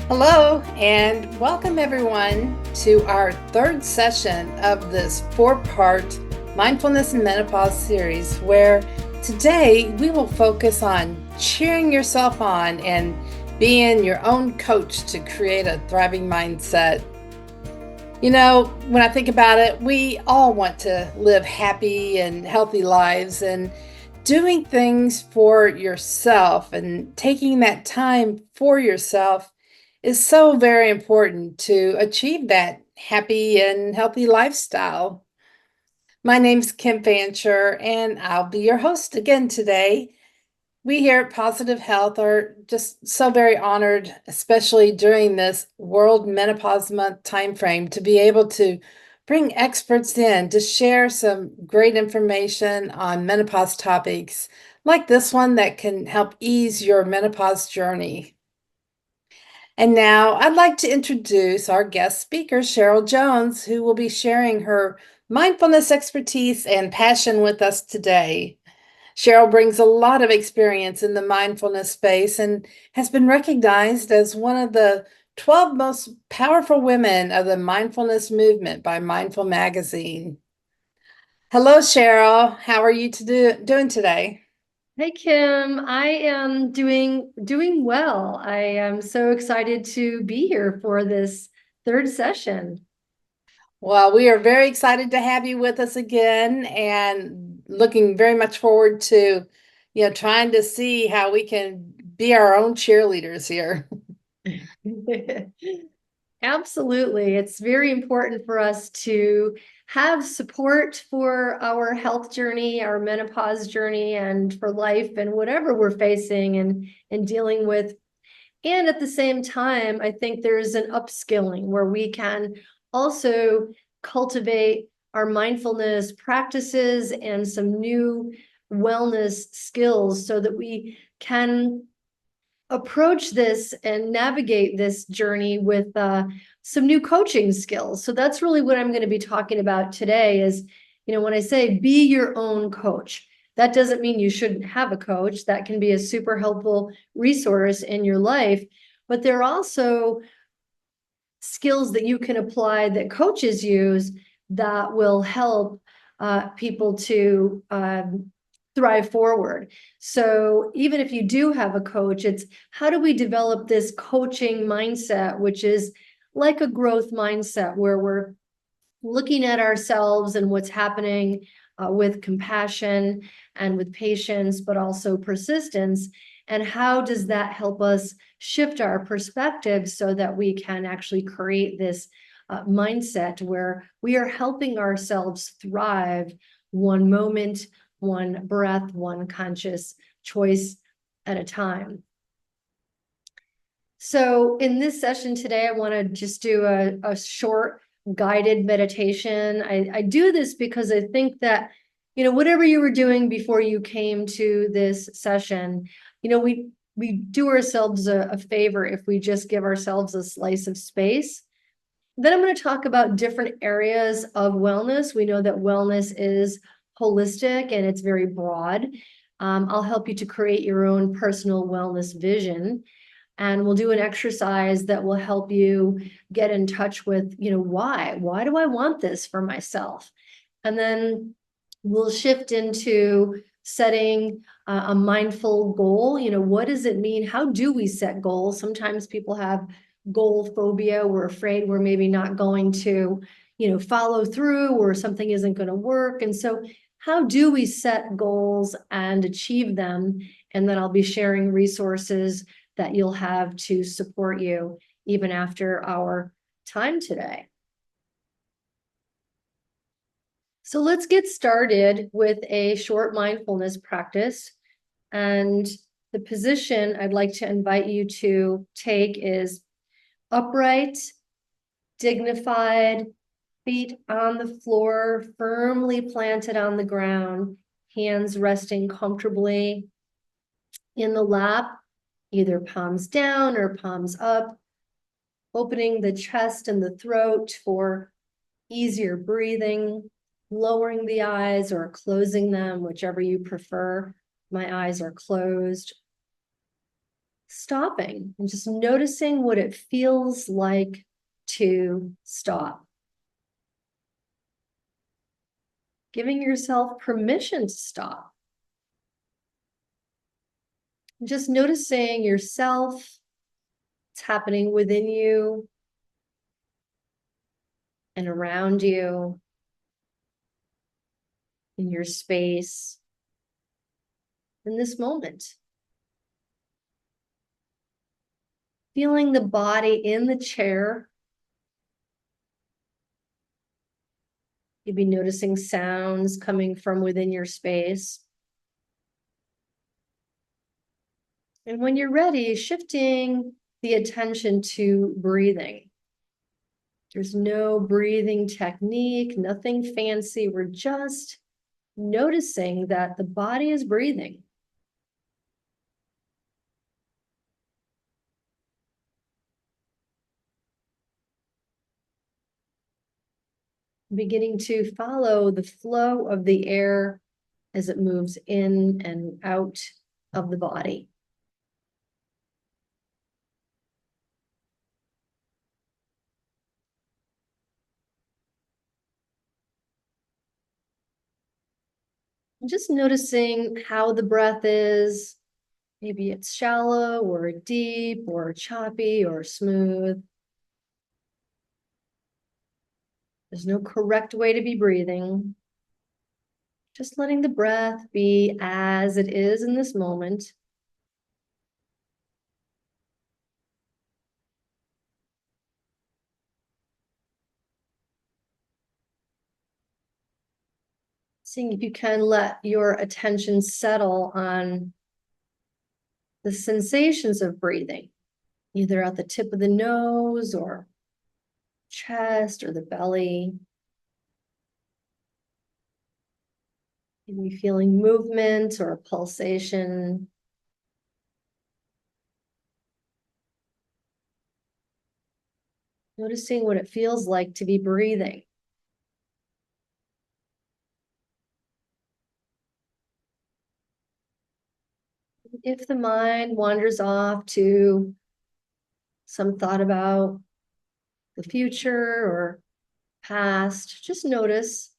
Hello, and welcome everyone to our third session of this four-part Mindfulness and Menopause series, where today we will focus on cheering yourself on and being your own coach to create a thriving mindset. You know, when I think about it, we all want to live happy and healthy lives, and doing things for yourself and taking that time for yourself is so very important to achieve that happy and healthy lifestyle. My name's Kim Fancher, and I'll be your host again today. We here at Positive Health are just so very honored, especially during this World Menopause Month timeframe, to be able to bring experts in to share some great information on menopause topics like this one that can help ease your menopause journey. And now I'd like to introduce our guest speaker, Cheryl Jones, who will be sharing her mindfulness expertise and passion with us today. Cheryl brings a lot of experience in the mindfulness space and has been recognized as one of the 12 most powerful women of the mindfulness movement by Mindful Magazine. Hello, Cheryl. How are you doing today? Hey Kim, I am doing well. I am so excited to be here for this third session. Well, we are very excited to have you with us again and looking very much forward to, trying to see how we can be our own cheerleaders here. Absolutely. It's very important for us to have support for our health journey, our menopause journey, and for life and whatever we're facing and dealing with. And at the same time, I think there's an upskilling where we can also cultivate our mindfulness practices and some new wellness skills so that we can approach this and navigate this journey with some new coaching skills. So that's really what I'm going to be talking about today is, when I say be your own coach, that doesn't mean you shouldn't have a coach. That can be a super helpful resource in your life. But there are also skills that you can apply that coaches use that will help people to thrive forward. So even if you do have a coach, it's how do we develop this coaching mindset, which is like a growth mindset where we're looking at ourselves and what's happening with compassion and with patience, but also persistence. And how does that help us shift our perspective so that we can actually create this mindset where we are helping ourselves thrive one moment, one breath, one conscious choice at a time. So in this session today, I want to just do a short guided meditation. I do this because I think that, whatever you were doing before you came to this session, we do ourselves a favor if we just give ourselves a slice of space. Then I'm going to talk about different areas of wellness. We know that wellness is holistic and it's very broad. I'll help you to create your own personal wellness vision. And we'll do an exercise that will help you get in touch with, why do I want this for myself? And then we'll shift into setting a mindful goal. What does it mean? How do we set goals? Sometimes people have goal phobia. We're afraid we're maybe not going to, follow through or something isn't going to work. And so how do we set goals and achieve them? And then I'll be sharing resources that you'll have to support you even after our time today. So let's get started with a short mindfulness practice. And the position I'd like to invite you to take is upright, dignified, feet on the floor, firmly planted on the ground, hands resting comfortably in the lap, either palms down or palms up, opening the chest and the throat for easier breathing, lowering the eyes or closing them, whichever you prefer. My eyes are closed. stopping and just noticing what it feels like to stop. Giving yourself permission to stop. Just noticing yourself, what's happening within you and around you, in your space, in this moment. Feeling the body in the chair. You'd be noticing sounds coming from within your space. And when you're ready, shifting the attention to breathing. There's no breathing technique, nothing fancy. We're just noticing that the body is breathing. Beginning to follow the flow of the air as it moves in and out of the body. Just noticing how the breath is. Maybe it's shallow or deep or choppy or smooth. There's no correct way to be breathing. Just letting the breath be as it is in this moment. Seeing if you can let your attention settle on the sensations of breathing, either at the tip of the nose or chest or the belly. Maybe feeling movement or pulsation. Noticing what it feels like to be breathing. If the mind wanders off to some thought about the future or past, just notice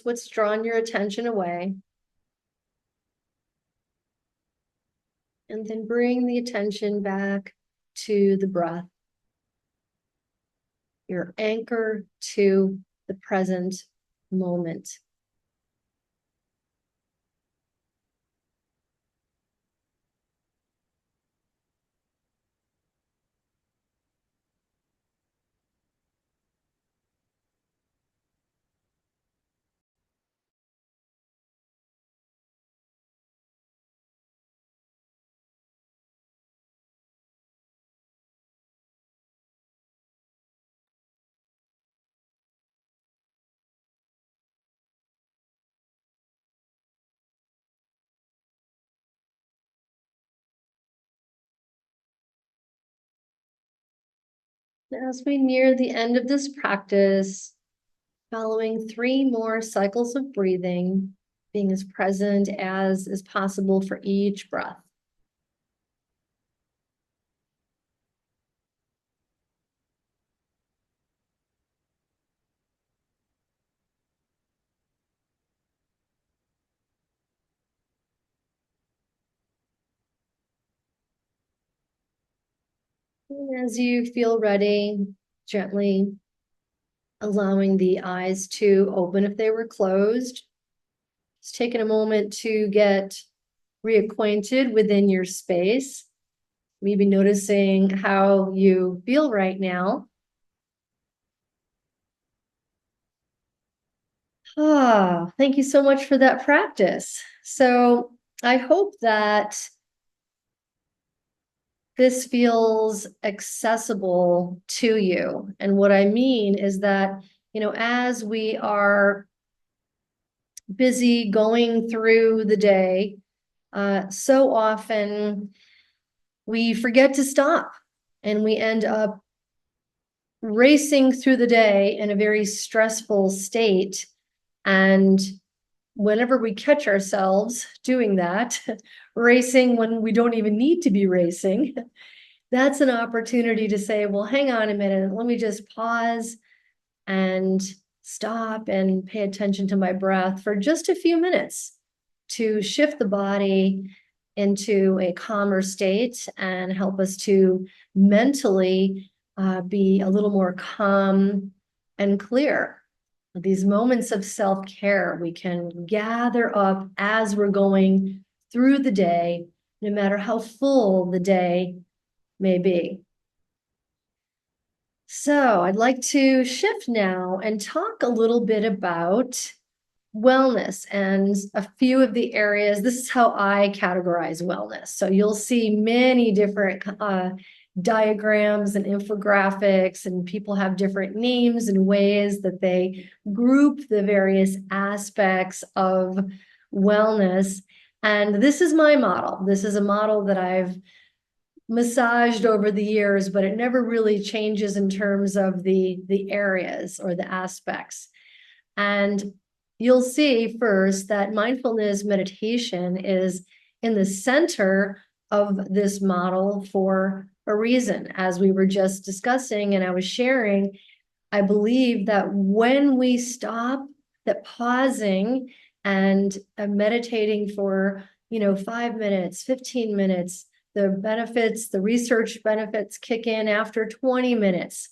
what's drawn your attention away. And then bring the attention back to the breath. Your anchor to the present moment. As we near the end of this practice, following 3 more cycles of breathing, being as present as is possible for each breath. And as you feel ready, gently allowing the eyes to open if they were closed. Just taking a moment to get reacquainted within your space. Maybe noticing how you feel right now. Thank you so much for that practice. So I hope that this feels accessible to you. And what I mean is that, as we are busy going through the day, so often we forget to stop and we end up racing through the day in a very stressful state. And whenever we catch ourselves doing that, racing when we don't even need to be racing, that's an opportunity to say, well, hang on a minute, let me just pause and stop and pay attention to my breath for just a few minutes to shift the body into a calmer state and help us to mentally be a little more calm and clear. These moments of self-care we can gather up as we're going through the day, no matter how full the day may be. So I'd like to shift now and talk a little bit about wellness and a few of the areas. This is how I categorize wellness. So you'll see many different diagrams and infographics, and people have different names and ways that they group the various aspects of wellness. And this is my model. This is a model that I've massaged over the years, but it never really changes in terms of the areas or the aspects. And you'll see first that mindfulness meditation is in the center of this model for a reason. As we were just discussing and I was sharing, I believe that when we stop, that pausing and meditating for 5 minutes, 15 minutes, the benefits, the research benefits kick in after 20 minutes.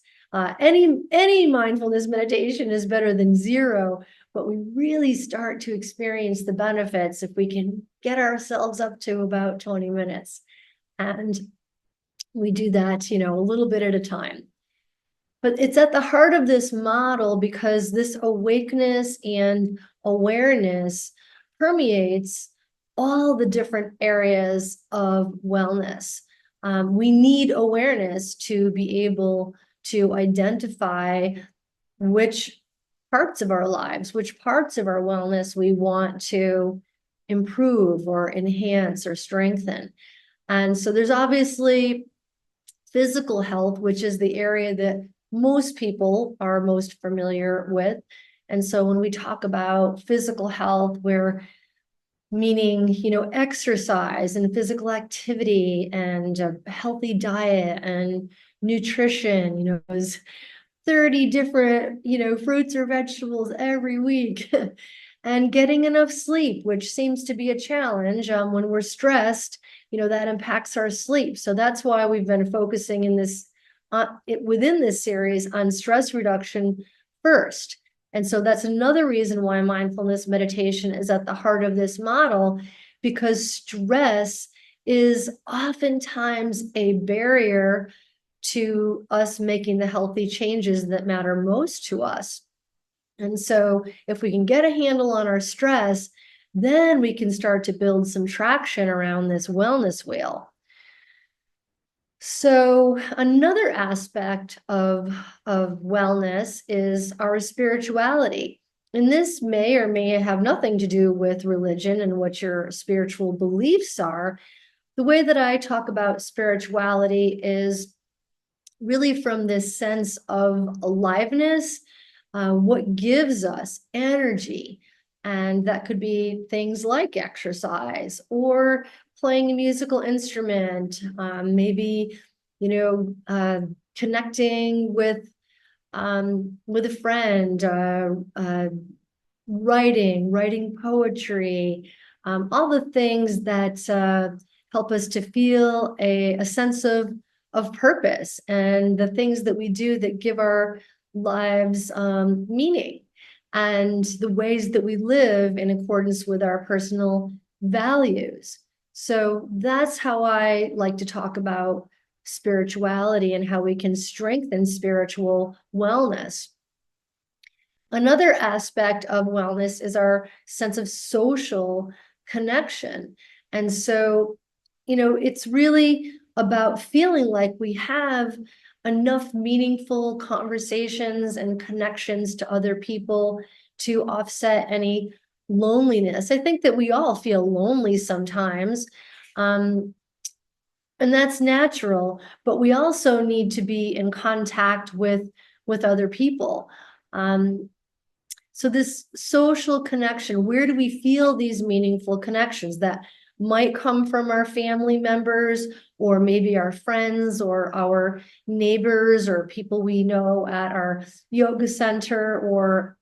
Any mindfulness meditation is better than zero, but we really start to experience the benefits if we can get ourselves up to about 20 minutes. And we do that, a little bit at a time. But it's at the heart of this model because this awakeness and awareness permeates all the different areas of wellness. We need awareness to be able to identify which parts of our lives, which parts of our wellness we want to improve or enhance or strengthen. And so there's obviously physical health, which is the area that most people are most familiar with. And so when we talk about physical health, we're meaning, exercise and physical activity and a healthy diet and nutrition, those 30 different, fruits or vegetables every week and getting enough sleep, which seems to be a challenge when we're stressed, that impacts our sleep. So that's why we've been focusing in this within this series on stress reduction first. And so that's another reason why mindfulness meditation is at the heart of this model, because stress is oftentimes a barrier to us making the healthy changes that matter most to us. And so if we can get a handle on our stress, then we can start to build some traction around this wellness wheel. So another aspect of wellness is our spirituality. And this may or may have nothing to do with religion and what your spiritual beliefs are. The way that I talk about spirituality is really from this sense of aliveness, what gives us energy. And that could be things like exercise or playing a musical instrument, maybe, connecting with a friend, writing poetry, all the things that help us to feel a sense of purpose and the things that we do that give our lives meaning and the ways that we live in accordance with our personal values. So that's how I like to talk about spirituality and how we can strengthen spiritual wellness. Another aspect of wellness is our sense of social connection. And so, it's really about feeling like we have enough meaningful conversations and connections to other people to offset any loneliness. I think that we all feel lonely sometimes, and that's natural, but we also need to be in contact with other people. So this social connection, where do we feel these meaningful connections that might come from our family members, or maybe our friends or our neighbors or people we know at our yoga center or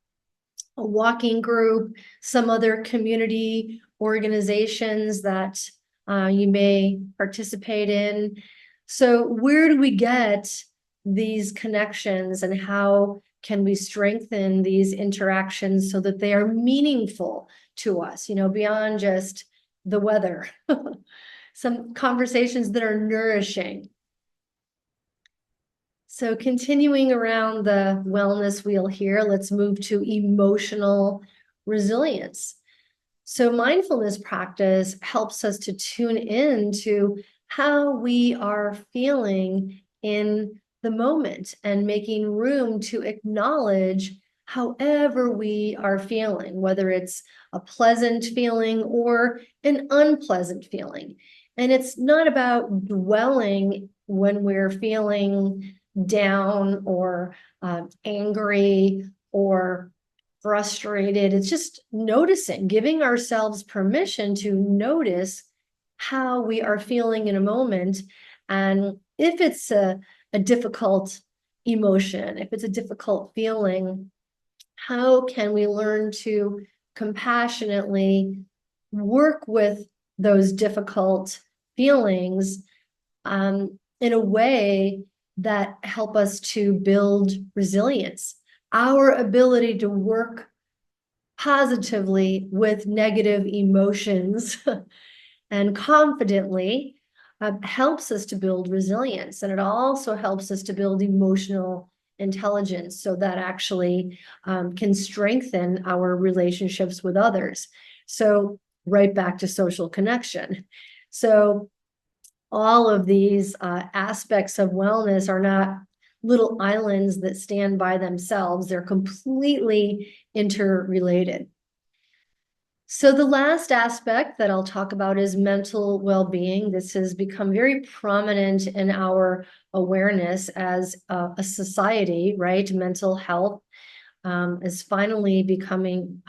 a walking group, some other community organizations that you may participate in. So where do we get these connections, and how can we strengthen these interactions so that they are meaningful to us, beyond just the weather? Some conversations that are nourishing. So continuing around the wellness wheel here, let's move to emotional resilience. So mindfulness practice helps us to tune in to how we are feeling in the moment and making room to acknowledge however we are feeling, whether it's a pleasant feeling or an unpleasant feeling. And it's not about dwelling when we're feeling down or angry or frustrated. It's just noticing, giving ourselves permission to notice how we are feeling in a moment. And if it's a difficult emotion, if it's a difficult feeling, how can we learn to compassionately work with those difficult feelings in a way that help us to build resilience, our ability to work positively with negative emotions and confidently helps us to build resilience. And it also helps us to build emotional intelligence, so that actually can strengthen our relationships with others. So right back to social connection. So all of these aspects of wellness are not little islands that stand by themselves. They're completely interrelated. So the last aspect that I'll talk about is mental well-being. This has become very prominent in our awareness as a society, right? Mental health is finally becoming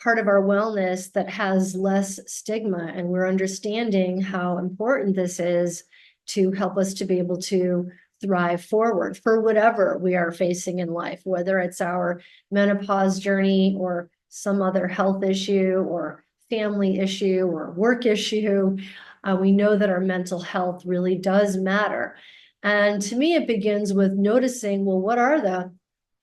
part of our wellness that has less stigma, and we're understanding how important this is to help us to be able to thrive forward for whatever we are facing in life, whether it's our menopause journey or some other health issue or family issue or work issue. We know that our mental health really does matter. And to me, it begins with noticing, well, what are the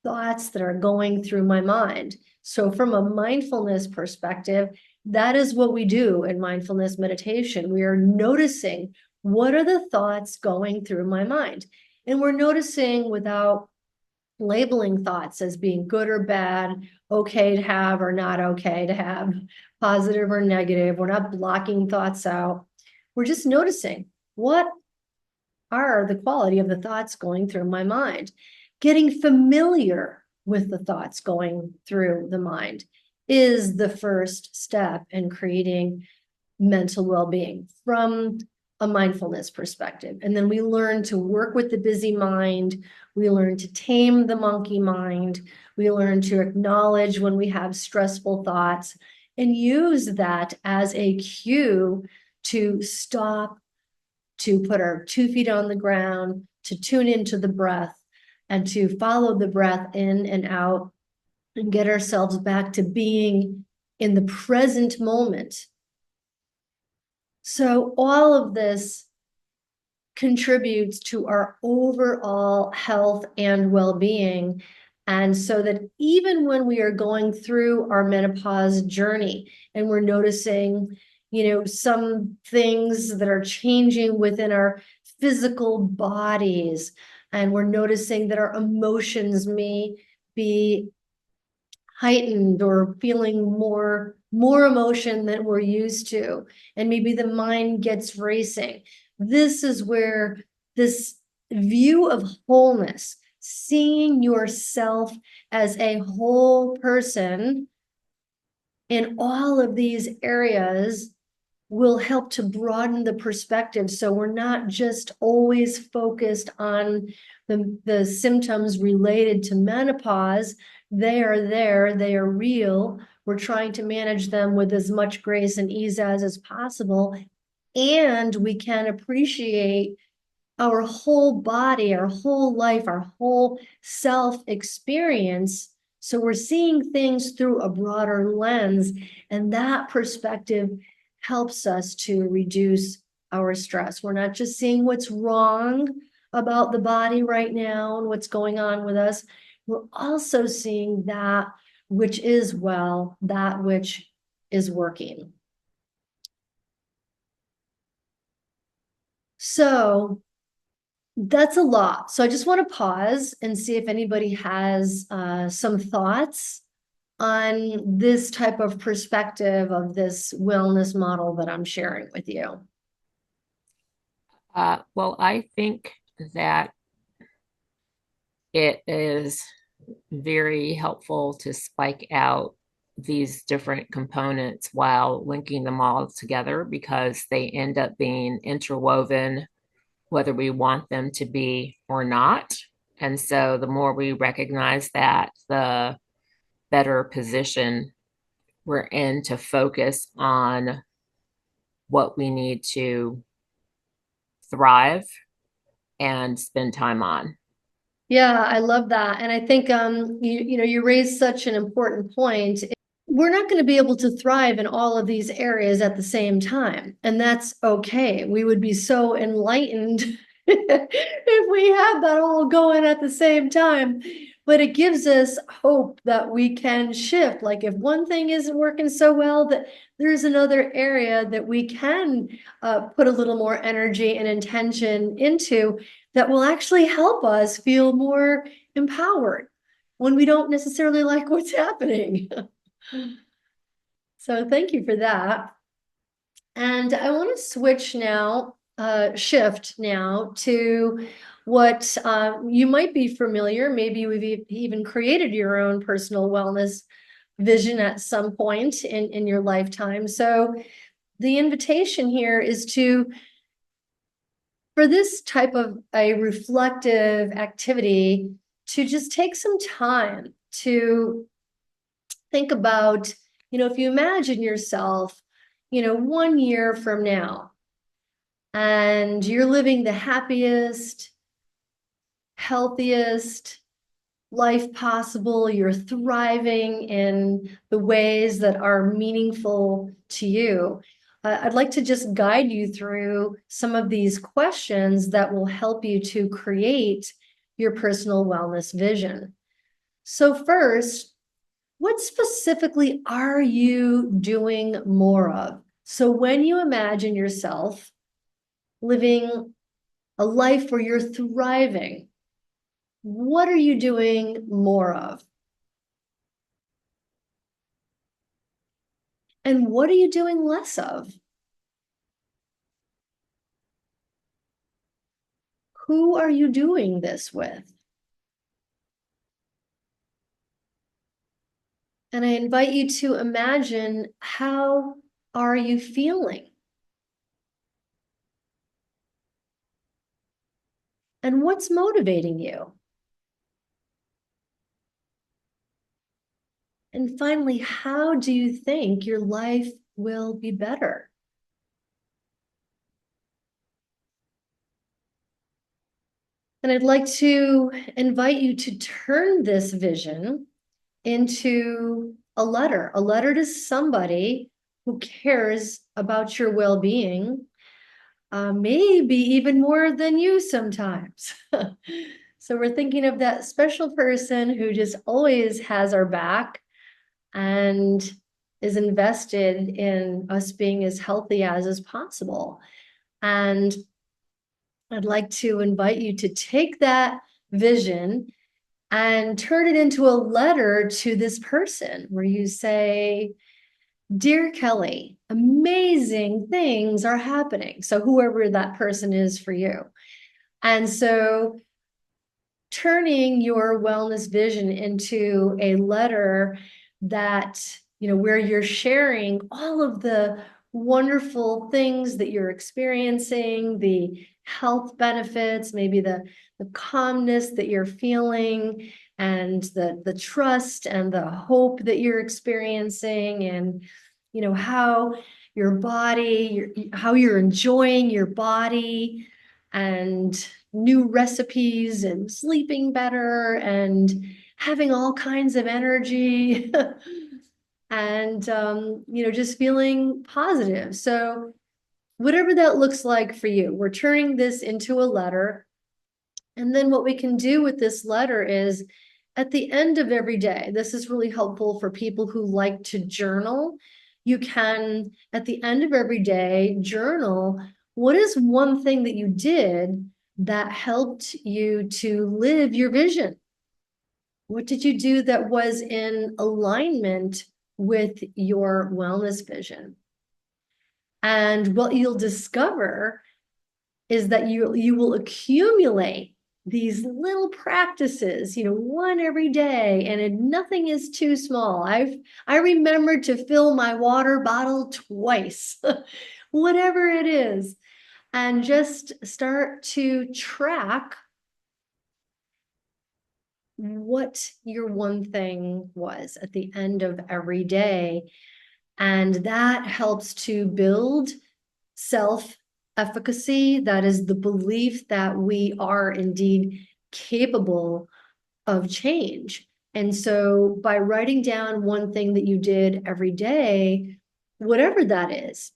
thoughts that are going through my mind? So from a mindfulness perspective, that is what we do in mindfulness meditation. We are noticing, what are the thoughts going through my mind? And we're noticing without labeling thoughts as being good or bad, okay to have or not okay to have, positive or negative. We're not blocking thoughts out. We're just noticing, what are the quality of the thoughts going through my mind? Getting familiar with the thoughts going through the mind is the first step in creating mental well-being from a mindfulness perspective. And then we learn to work with the busy mind. We learn to tame the monkey mind. We learn to acknowledge when we have stressful thoughts and use that as a cue to stop, to put our 2 feet on the ground, to tune into the breath, and to follow the breath in and out and get ourselves back to being in the present moment. So all of this contributes to our overall health and well-being. And so that even when we are going through our menopause journey and we're noticing, some things that are changing within our physical bodies, and we're noticing that our emotions may be heightened or feeling more emotion than we're used to, and maybe the mind gets racing. This is where this view of wholeness, seeing yourself as a whole person in all of these areas, will help to broaden the perspective. So we're not just always focused on the symptoms related to menopause. They are there, they are real. We're trying to manage them with as much grace and ease as possible. And we can appreciate our whole body, our whole life, our whole self experience. So we're seeing things through a broader lens, and that perspective helps us to reduce our stress. We're not just seeing what's wrong about the body right now and what's going on with us. We're also seeing that which is well, that which is working. So that's a lot. So I just want to pause and see if anybody has some thoughts on this type of perspective of this wellness model that I'm sharing with you. Well, I think that it is very helpful to spike out these different components while linking them all together because they end up being interwoven, whether we want them to be or not. And so the more we recognize that, the better position we're in to focus on what we need to thrive and spend time on. Yeah, I love that. And I think you raised such an important point. We're not going to be able to thrive in all of these areas at the same time, and that's okay. We would be so enlightened if we had that all going at the same time. But it gives us hope that we can shift. Like if one thing isn't working so well, that there's another area that we can put a little more energy and intention into that will actually help us feel more empowered when we don't necessarily like what's happening. So thank you for that. And I want to switch now, shift now to what you might be familiar. Maybe we've even created your own personal wellness vision at some point in your lifetime. So the invitation here is for this type of a reflective activity, to just take some time to think about, if you imagine yourself, 1 year from now, and you're living the happiest, healthiest life possible, you're thriving in the ways that are meaningful to you. I'd like to just guide you through some of these questions that will help you to create your personal wellness vision. So first, what specifically are you doing more of? So when you imagine yourself living a life where you're thriving, what are you doing more of? And what are you doing less of? Who are you doing this with? And I invite you to imagine, how are you feeling? And what's motivating you? And finally, how do you think your life will be better? And I'd like to invite you to turn this vision into a letter to somebody who cares about your well-being, maybe even more than you sometimes. So we're thinking of that special person who just always has our back and is invested in us being as healthy as possible. And I'd like to invite you to take that vision and turn it into a letter to this person where you say, "Dear Kelly, amazing things are happening." So whoever that person is for you. And so turning your wellness vision into a letter that, where you're sharing all of the wonderful things that you're experiencing, the health benefits, maybe the calmness that you're feeling, and the trust and the hope that you're experiencing, and how your body, how you're enjoying your body, and new recipes, and sleeping better, and having all kinds of energy. And just feeling positive. So whatever that looks like for you, we're turning this into a letter. And then what we can do with this letter is, at the end of every day, this is really helpful for people who like to journal. You can, at the end of every day, journal what is one thing that you did that helped you to live your vision. What did you do that was in alignment with your wellness vision? And what you'll discover is that you will accumulate these little practices, one every day, and nothing is too small. I remembered to fill my water bottle twice, whatever it is, and just start to track what your one thing was at the end of every day. And that helps to build self-efficacy. That is the belief that we are indeed capable of change. And so by writing down one thing that you did every day, whatever that is,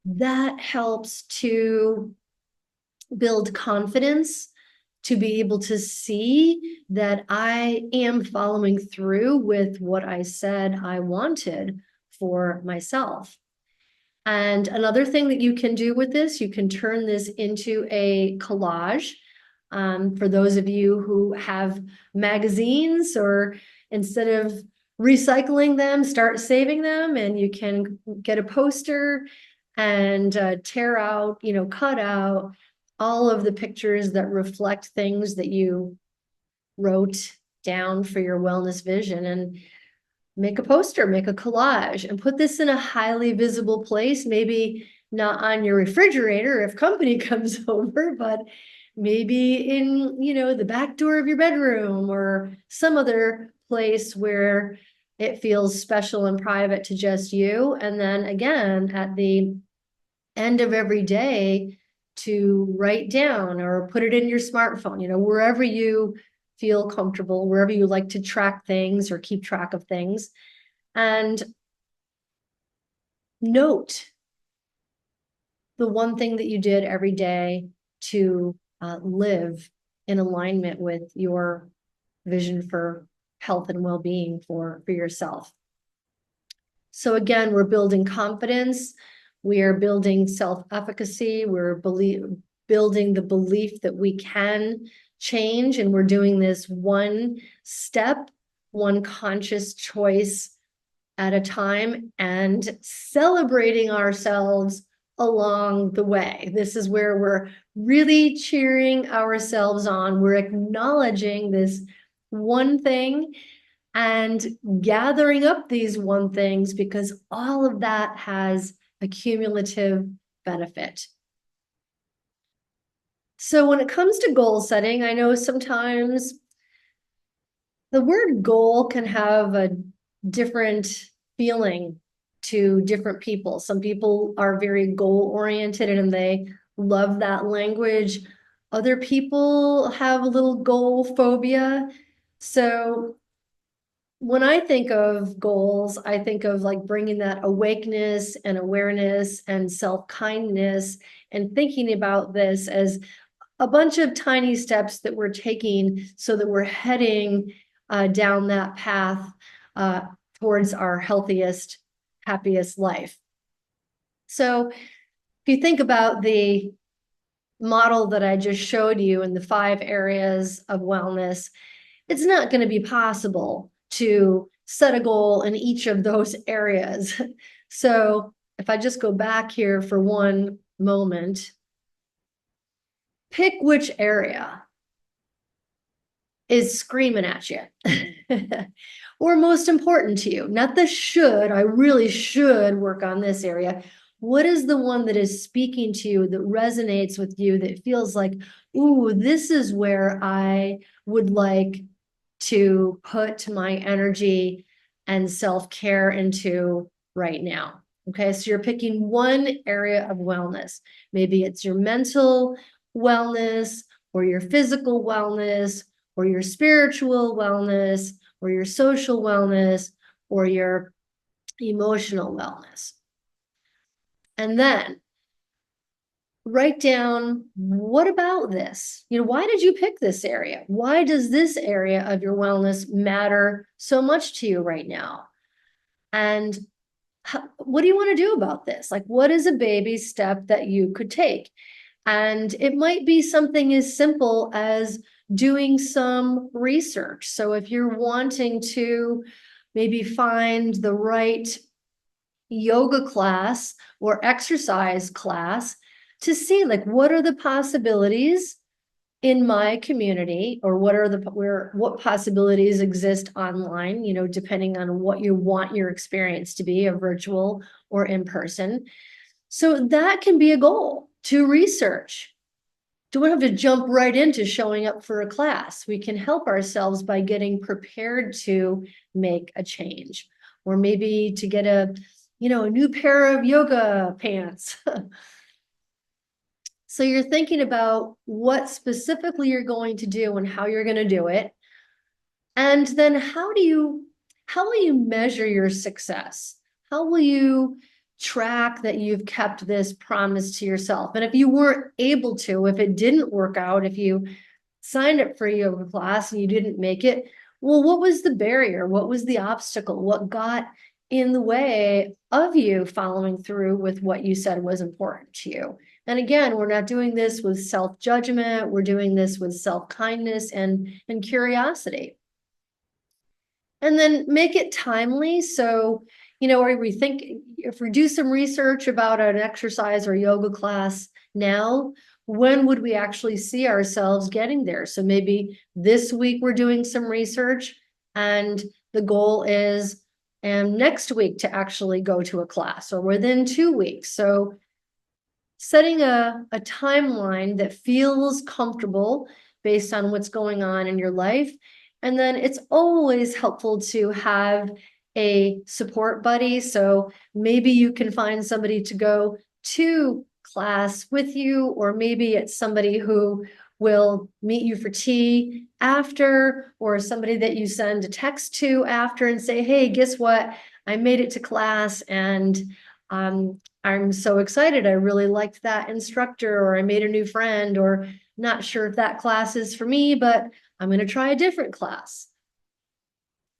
that helps to build confidence, to be able to see that I am following through with what I said I wanted for myself. And another thing that you can do with this, you can turn this into a collage. For those of you who have magazines, or instead of recycling them, start saving them, and you can get a poster and tear out, cut out all of the pictures that reflect things that you wrote down for your wellness vision, and make a poster, make a collage, and put this in a highly visible place, maybe not on your refrigerator if company comes over, but maybe in, the back door of your bedroom, or some other place where it feels special and private to just you. And then again, at the end of every day, to write down or put it in your smartphone, wherever you feel comfortable, wherever you like to track things or keep track of things. And note the one thing that you did every day to live in alignment with your vision for health and well-being for yourself. So again, we're building confidence. We are building self-efficacy. We're building the belief that we can change. And we're doing this one step, one conscious choice at a time, and celebrating ourselves along the way. This is where we're really cheering ourselves on. We're acknowledging this one thing and gathering up these one things, because all of that has a cumulative benefit. So when it comes to goal setting, I know sometimes the word goal can have a different feeling to different people. Some people are very goal oriented and they love that language. Other people have a little goal phobia. So when I think of goals, I think of like bringing that awakeness and awareness and self-kindness, and thinking about this as a bunch of tiny steps that we're taking so that we're heading down that path towards our healthiest, happiest life. So if you think about the model that I just showed you in the 5 areas of wellness, it's not going to be possible to set a goal in each of those areas. So if I just go back here for one moment, pick which area is screaming at you or most important to you. Not the should, I really should work on this area. What is the one that is speaking to you, that resonates with you, that feels like, ooh, this is where I would like to put my energy and self-care into right now? Okay, so you're picking one area of wellness. Maybe it's your mental wellness, or your physical wellness, or your spiritual wellness, or your social wellness, or your emotional wellness. And then write down, what about this? Why did you pick this area? Why does this area of your wellness matter so much to you right now? And what do you want to do about this? Like, what is a baby step that you could take? And it might be something as simple as doing some research. So if you're wanting to maybe find the right yoga class or exercise class, to see, like, what are the possibilities in my community, or what possibilities exist online, depending on what you want your experience to be, a virtual or in person. So that can be a goal, to research. Don't have to jump right into showing up for a class. We can help ourselves by getting prepared to make a change, or maybe to get a new pair of yoga pants. So you're thinking about what specifically you're going to do and how you're going to do it. And then how will you measure your success? How will you track that you've kept this promise to yourself? And if you weren't able to, if it didn't work out, if you signed up for a yoga class and you didn't make it, well, what was the barrier? What was the obstacle? What got in the way of you following through with what you said was important to you? And again, we're not doing this with self-judgment. We're doing this with self-kindness and curiosity. And then make it timely. So, or we think, if we do some research about an exercise or yoga class now, when would we actually see ourselves getting there? So maybe this week we're doing some research, and the goal is next week to actually go to a class, or within 2 weeks. So setting a timeline that feels comfortable based on what's going on in your life. And then it's always helpful to have a support buddy. So maybe you can find somebody to go to class with you, or maybe it's somebody who will meet you for tea after, or somebody that you send a text to after and say, hey, guess what? I made it to class, and I'm so excited. I really liked that instructor, or I made a new friend, or not sure if that class is for me, but I'm going to try a different class.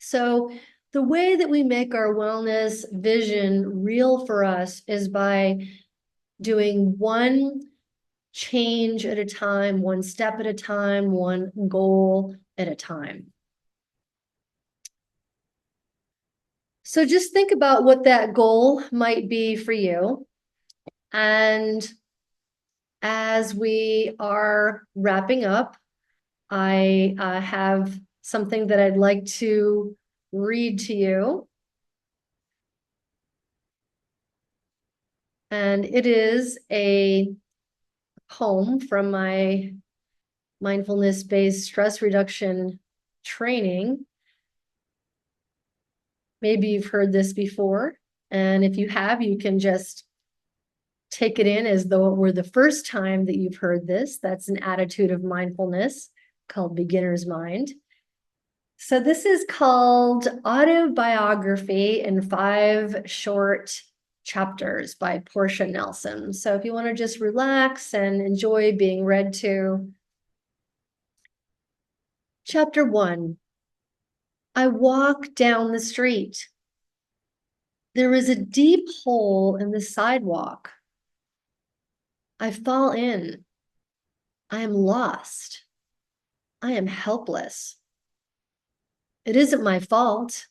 So the way that we make our wellness vision real for us is by doing one change at a time, one step at a time, one goal at a time. So just think about what that goal might be for you. And as we are wrapping up, I have something that I'd like to read to you. And it is a poem from my mindfulness-based stress reduction training. Maybe you've heard this before. And if you have, you can just take it in as though it were the first time that you've heard this. That's an attitude of mindfulness called beginner's mind. So this is called Autobiography in 5 Short Chapters by Portia Nelson. So if you want to just relax and enjoy being read to. Chapter 1. I walk down the street. There is a deep hole in the sidewalk. I fall in. I am lost. I am helpless. It isn't my fault.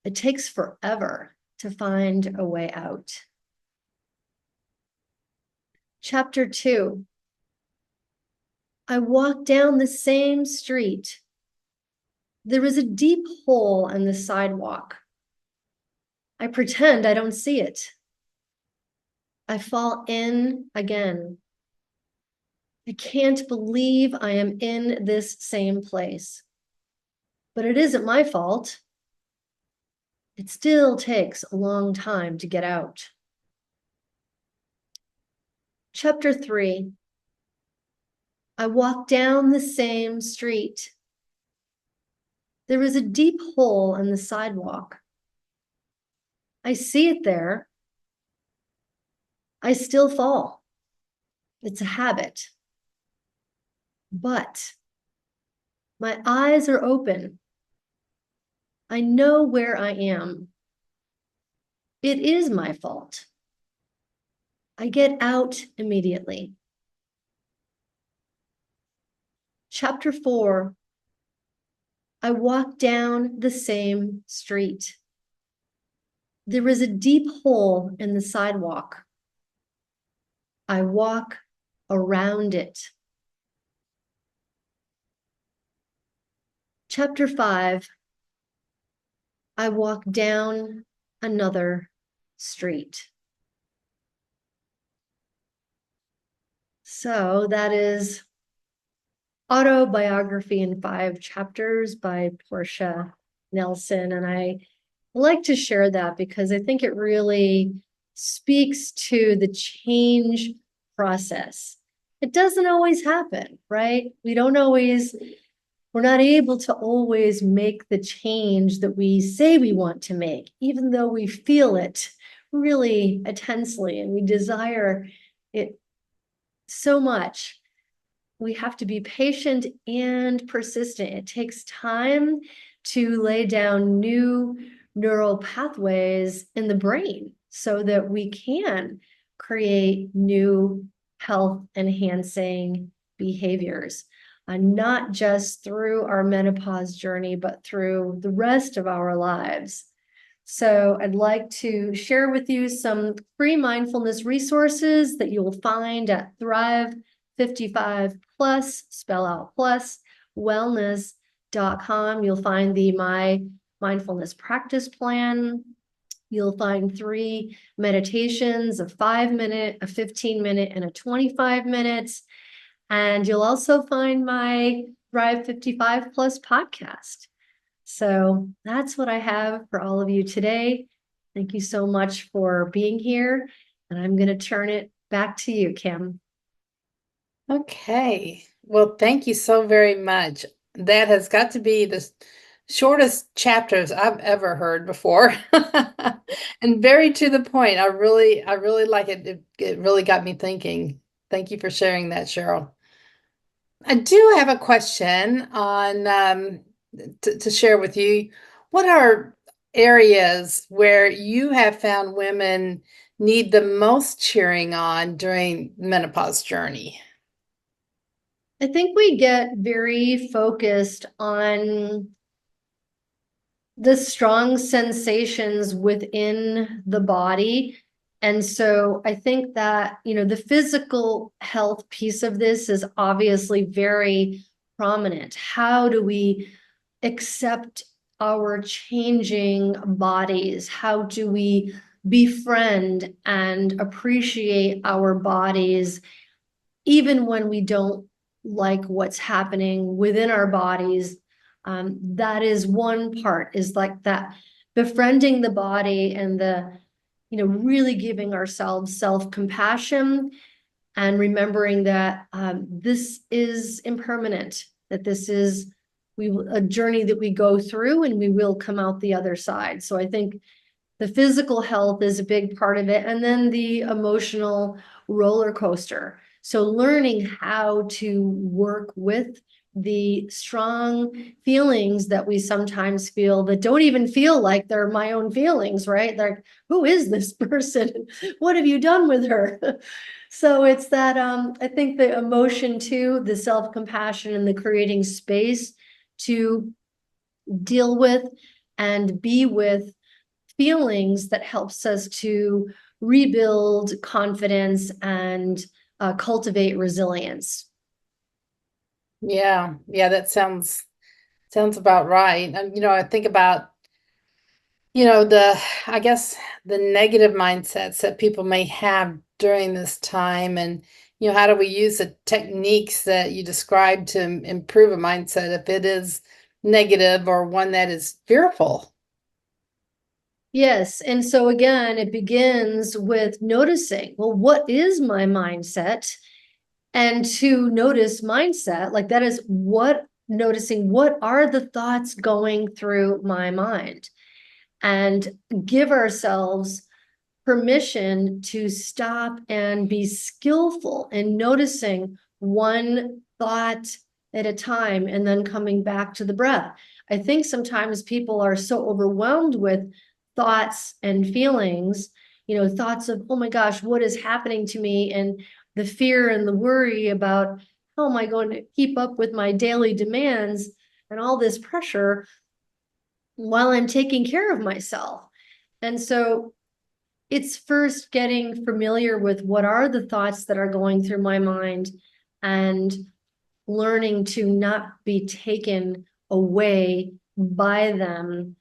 It takes forever to find a way out. Chapter 2. I walk down the same street. There is a deep hole in the sidewalk. I pretend I don't see it. I fall in again. I can't believe I am in this same place. But it isn't my fault. It still takes a long time to get out. Chapter 3. I walk down the same street. There is a deep hole in the sidewalk. I see it there. I still fall. It's a habit. But my eyes are open. I know where I am. It is my fault. I get out immediately. Chapter 4. I walk down the same street. There is a deep hole in the sidewalk. I walk around it. Chapter 5. I walk down another street. So that is Autobiography in 5 Chapters by Portia Nelson. And I like to share that because I think it really speaks to the change process. It doesn't always happen, right? We're not able to always make the change that we say we want to make, even though we feel it really intensely and we desire it so much. We have to be patient and persistent. It takes time to lay down new neural pathways in the brain so that we can create new health enhancing behaviors, not just through our menopause journey, but through the rest of our lives. So I'd like to share with you some free mindfulness resources that you will find at Thrive 55 plus, spell out plus, wellness.com. You'll find the My Mindfulness Practice Plan. You'll find 3 meditations, a 5-minute, a 15-minute, and a 25 minutes. And you'll also find my Thrive 55 plus podcast. So that's what I have for all of you today. Thank you so much for being here. And I'm going to turn it back to you, Kim. Okay. Well, thank you so very much. That has got to be the shortest chapters I've ever heard before. And very to the point. I really like it. It really got me thinking. Thank you for sharing that, Cheryl. I do have a question on to share with you. What are areas where you have found women need the most cheering on during menopause journey? I think we get very focused on the strong sensations within the body. And so I think that, the physical health piece of this is obviously very prominent. How do we accept our changing bodies? How do we befriend and appreciate our bodies, even when we don't like what's happening within our bodies? That is one part, is like that befriending the body and the, really giving ourselves self-compassion and remembering that this is impermanent, that this is a journey that we go through and we will come out the other side. So I think the physical health is a big part of it. And then the emotional roller coaster. So learning how to work with the strong feelings that we sometimes feel that don't even feel like they're my own feelings, right? Like, who is this person? What have you done with her? So it's that, I think the emotion too, the self-compassion and the creating space to deal with and be with feelings that helps us to rebuild confidence and cultivate resilience. Yeah, that sounds about right. And I think about I guess the negative mindsets that people may have during this time? And, how do we use the techniques that you described to improve a mindset if it is negative or one that is fearful? Yes. And so again, it begins with noticing, well, what is my mindset? And to notice mindset, like that is noticing what are the thoughts going through my mind, and give ourselves permission to stop and be skillful in noticing one thought at a time and then coming back to the breath. I think sometimes people are so overwhelmed with thoughts and feelings, thoughts of, oh my gosh, what is happening to me? And the fear and the worry about how am I going to keep up with my daily demands and all this pressure while I'm taking care of myself. And so it's first getting familiar with what are the thoughts that are going through my mind and learning to not be taken away by them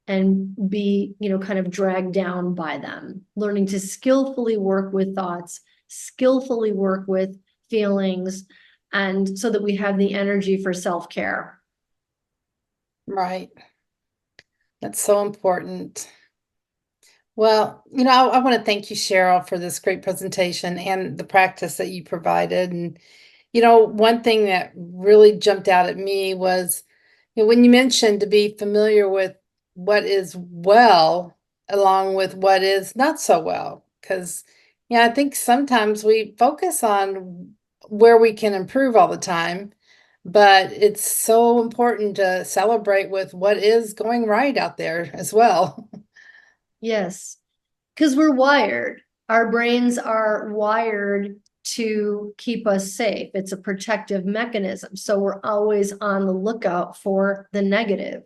and be, kind of dragged down by them. Learning to skillfully work with thoughts, skillfully work with feelings, and so that we have the energy for self-care. Right. That's so important. Well, I want to thank you, Cheryl, for this great presentation and the practice that you provided. And, one thing that really jumped out at me was, when you mentioned to be familiar with what is well, along with what is not so well. Because, I think sometimes we focus on where we can improve all the time, but it's so important to celebrate with what is going right out there as well. Yes, because we're wired. Our brains are wired to keep us safe. It's a protective mechanism. So we're always on the lookout for the negative.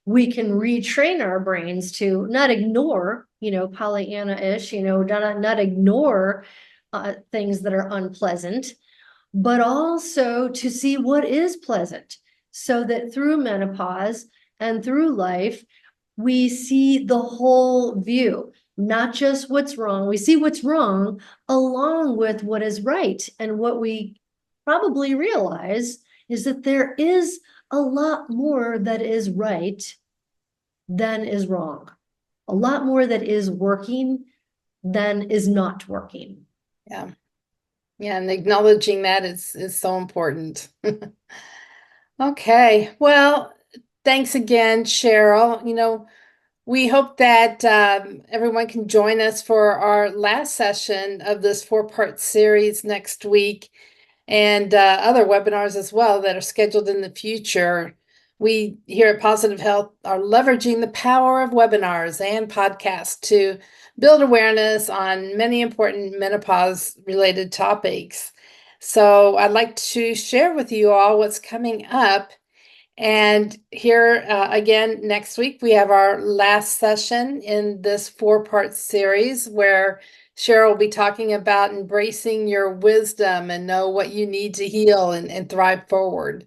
We can retrain our brains to not ignore, Pollyanna-ish, not ignore things that are unpleasant, but also to see what is pleasant, so that through menopause and through life, we see the whole view, not just what's wrong. We see what's wrong along with what is right. And what we probably realize is that there is a lot more that is right than is wrong. A lot more that is working than is not working. Yeah. Yeah, and acknowledging that is so important. Okay. Well, thanks again, Cheryl. We hope that everyone can join us for our last session of this 4-part series next week, and other webinars as well that are scheduled in the future. We here at Positive Health are leveraging the power of webinars and podcasts to build awareness on many important menopause-related topics. So I'd like to share with you all what's coming up. And here again, next week, we have our last session in this 4-part series where Cheryl will be talking about embracing your wisdom and know what you need to heal and thrive forward.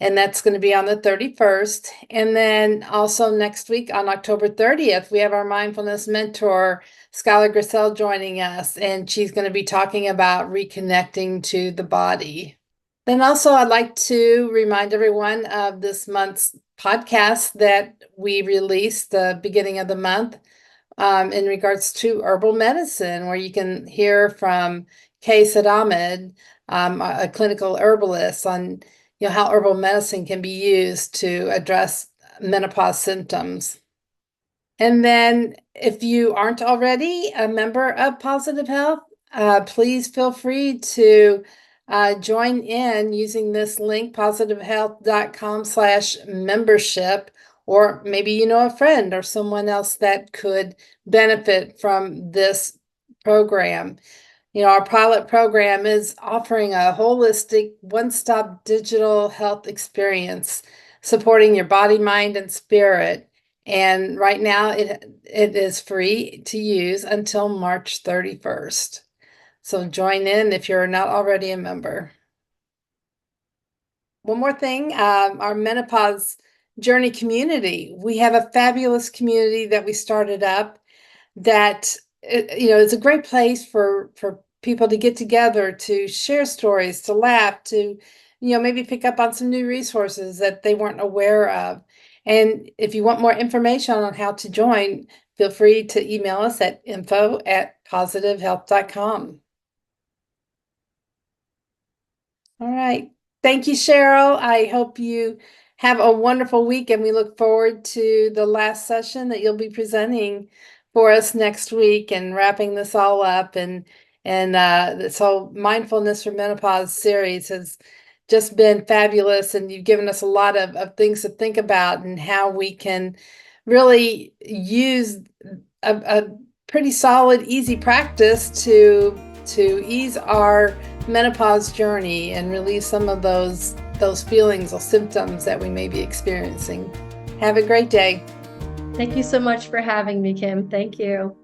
And that's going to be on the 31st. And then also next week on October 30th, we have our mindfulness mentor, Skylar Grissell, joining us. And she's going to be talking about reconnecting to the body. Then also, I'd like to remind everyone of this month's podcast that we released the beginning of the month in regards to herbal medicine, where you can hear from Kay Ahmed, a clinical herbalist, on how herbal medicine can be used to address menopause symptoms. And then if you aren't already a member of Positive Health, please feel free to join in using this link, positivehealth.com/membership, or maybe you know a friend or someone else that could benefit from this program. Our pilot program is offering a holistic, one-stop digital health experience, supporting your body, mind, and spirit. And right now it is free to use until March 31st. So join in if you're not already a member. One more thing, our menopause journey community. We have a fabulous community that we started up that it's a great place for people to get together, to share stories, to laugh, to maybe pick up on some new resources that they weren't aware of. And if you want more information on how to join, feel free to email us at info@positivehealth.com. All right. Thank you, Cheryl. I hope you have a wonderful week, and we look forward to the last session that you'll be presenting for us next week and wrapping this all up. And this whole Mindfulness for Menopause series has just been fabulous, and you've given us a lot of things to think about and how we can really use a pretty solid, easy practice to ease our menopause journey and release some of those feelings or symptoms that we may be experiencing. Have a great day. Thank you so much for having me, Kim. Thank you.